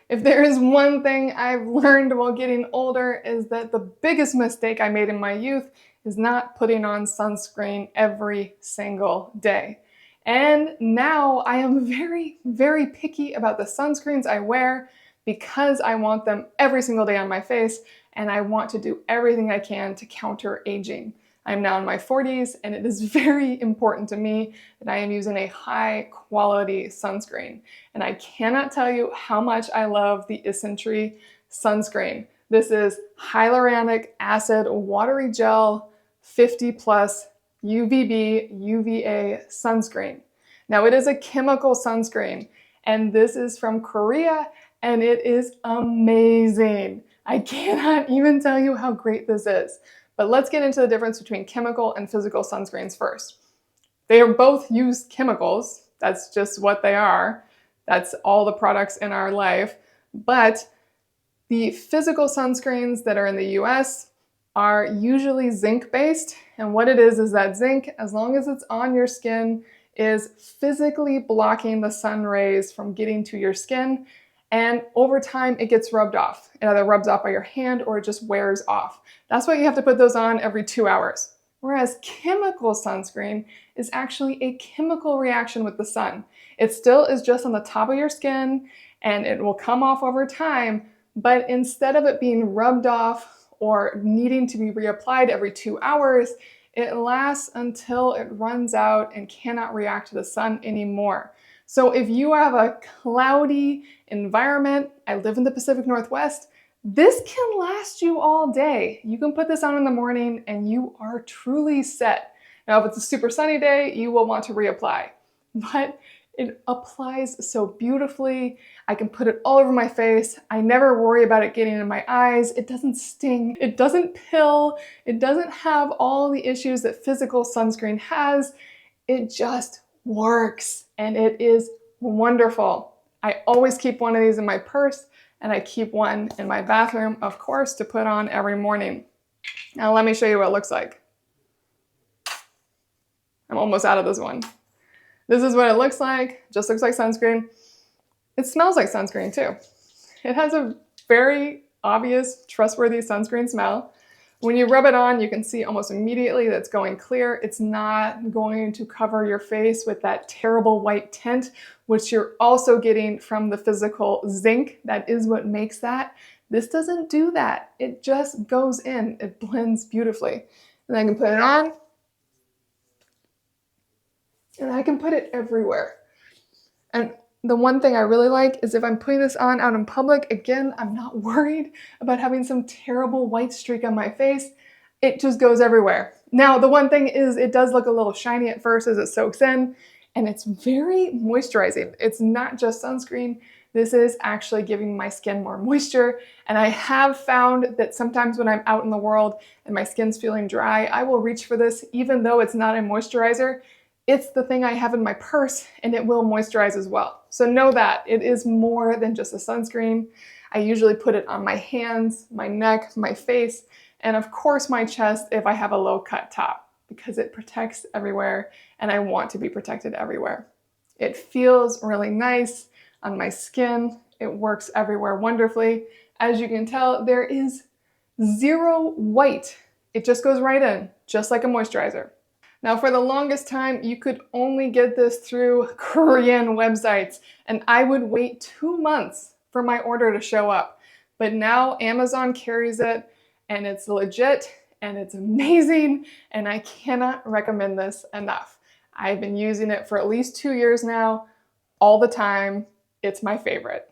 If there is one thing I've learned while getting older is that the biggest mistake I made in my youth is not putting on sunscreen every single day. And now I am very, very picky about the sunscreens I wear because I want them every single day on my face and I want to do everything I can to counter aging. I'm now in my 40s and it is very important to me that I am using a high quality sunscreen. And I cannot tell you how much I love the ISNTREE sunscreen. This is hyaluronic acid watery gel 50 plus UVB UVA sunscreen. Now it is a chemical sunscreen and this is from Korea and it is amazing. I cannot even tell you how great this is. But let's get into the difference between chemical and physical sunscreens first. They are both use chemicals. That's just what they are. That's all the products in our life. But the physical sunscreens that are in the US are usually zinc-based. And what it is that zinc, as long as it's on your skin, is physically blocking the sun rays from getting to your skin. And over time, it gets rubbed off. It either rubs off by your hand or it just wears off. That's why you have to put those on every 2 hours. Whereas chemical sunscreen is actually a chemical reaction with the sun. It still is just on the top of your skin and it will come off over time, but instead of it being rubbed off or needing to be reapplied every 2 hours, it lasts until it runs out and cannot react to the sun anymore. So if you have a cloudy environment, I live in the Pacific Northwest, this can last you all day. You can put this on in the morning and you are truly set. Now, if it's a super sunny day, you will want to reapply, but it applies so beautifully. I can put it all over my face. I never worry about it getting in my eyes. It doesn't sting. It doesn't pill. It doesn't have all the issues that physical sunscreen has. It just works and it is wonderful. I always keep one of these in my purse and I keep one in my bathroom, of course, to put on every morning. Now let me show you what it looks like. I'm almost out of this one. This is what it looks like. Just looks like sunscreen. It smells like sunscreen too. It has a very obvious, trustworthy sunscreen smell. When you rub it on, you can see almost immediately that it's going clear. It's not going to cover your face with that terrible white tint, which you're also getting from the physical zinc. That is what makes that. This doesn't do that. It just goes in. It blends beautifully. And I can put it on. And I can put it everywhere. And the one thing I really like is if I'm putting this on out in public, again, I'm not worried about having some terrible white streak on my face. It just goes everywhere. Now, the one thing is it does look a little shiny at first as it soaks in, and it's very moisturizing. It's not just sunscreen. This is actually giving my skin more moisture. And I have found that sometimes when I'm out in the world and my skin's feeling dry, I will reach for this even though it's not a moisturizer. It's the thing I have in my purse and it will moisturize as well. So know that it is more than just a sunscreen. I usually put it on my hands, my neck, my face, and of course my chest if I have a low cut top because it protects everywhere and I want to be protected everywhere. It feels really nice on my skin. It works everywhere wonderfully. As you can tell, there is zero white. It just goes right in, just like a moisturizer. Now, for the longest time, you could only get this through Korean websites, and I would wait 2 months for my order to show up. But now Amazon carries it, and it's legit, and it's amazing, and I cannot recommend this enough. I've been using it for at least 2 years now, all the time. It's my favorite.